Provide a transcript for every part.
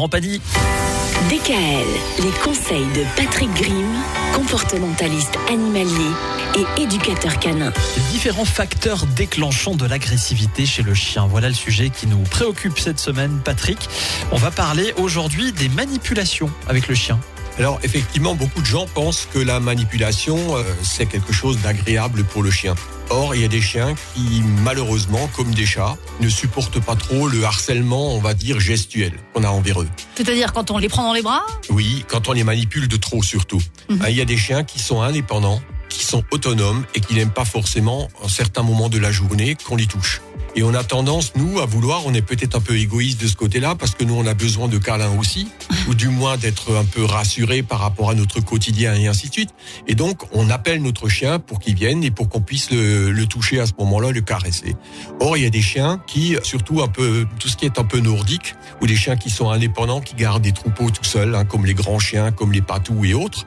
Laurent Padi. DKL, les conseils de Patrick Grimm, comportementaliste animalier et éducateur canin. Différents facteurs déclenchants de l'agressivité chez le chien. Voilà le sujet qui nous préoccupe cette semaine, Patrick. On va parler aujourd'hui des manipulations avec le chien. Alors effectivement, beaucoup de gens pensent que la manipulation, c'est quelque chose d'agréable pour le chien. Or, il y a des chiens qui, malheureusement, comme des chats, ne supportent pas trop le harcèlement, on va dire, gestuel qu'on a envers eux. C'est-à-dire quand on les prend dans les bras ? Oui, quand on les manipule de trop surtout. Il y a des chiens qui sont indépendants, qui sont autonomes et qui n'aiment pas forcément, à certains moments de la journée, qu'on les touche. Et on a tendance, nous, à vouloir, on est peut-être un peu égoïste de ce côté-là, parce que nous, on a besoin de câlins aussi, ou du moins d'être un peu rassuré par rapport à notre quotidien et ainsi de suite. Et donc, on appelle notre chien pour qu'il vienne et pour qu'on puisse le toucher à ce moment-là, le caresser. Or, il y a des chiens qui, surtout un peu, tout ce qui est un peu nordique, ou des chiens qui sont indépendants, qui gardent des troupeaux tout seuls, comme les grands chiens, comme les patous et autres,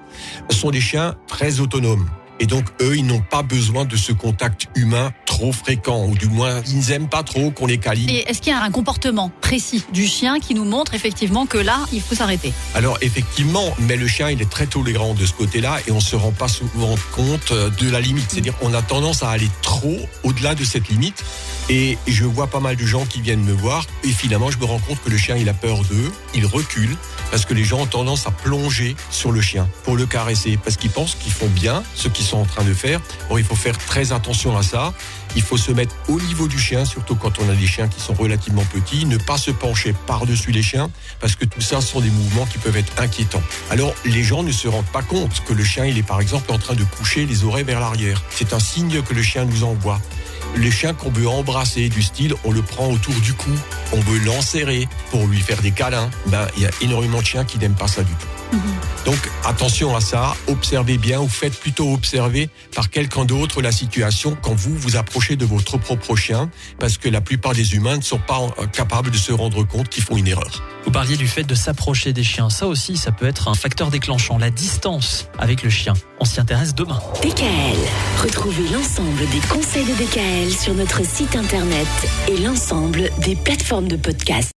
sont des chiens très autonomes. Et donc, eux, ils n'ont pas besoin de ce contact humain trop fréquent, ou du moins, ils n'aiment pas trop qu'on les câline. Et est-ce qu'il y a un comportement précis du chien qui nous montre effectivement que là, il faut s'arrêter ? Alors effectivement, mais le chien, il est très tolérant de ce côté-là et on se rend pas souvent compte de la limite. C'est-à-dire qu'on a tendance à aller trop au-delà de cette limite. Et je vois pas mal de gens qui viennent me voir et finalement, je me rends compte que le chien, il a peur d'eux, il recule parce que les gens ont tendance à plonger sur le chien pour le caresser parce qu'ils pensent qu'ils font bien ce qu'ils sont en train de faire. Or, il faut faire très attention à ça. Il faut se mettre au niveau du chien, surtout quand on a des chiens qui sont relativement petits, ne pas se pencher par-dessus les chiens, parce que tout ça sont des mouvements qui peuvent être inquiétants. Alors, les gens ne se rendent pas compte que le chien, il est par exemple en train de coucher les oreilles vers l'arrière. C'est un signe que le chien nous envoie. Le chien qu'on veut embrasser, du style, on le prend autour du cou, on veut l'enserrer pour lui faire des câlins. Il y a énormément de chiens qui n'aiment pas ça du tout. Donc, attention à ça, observez bien ou faites plutôt observer par quelqu'un d'autre la situation quand vous vous approchez de votre propre chien, parce que la plupart des humains ne sont pas capables de se rendre compte qu'ils font une erreur. Vous parliez du fait de s'approcher des chiens. Ça aussi, ça peut être un facteur déclenchant, la distance avec le chien. On s'y intéresse demain. DKL. Retrouvez l'ensemble des conseils de DKL sur notre site internet et l'ensemble des plateformes de podcast.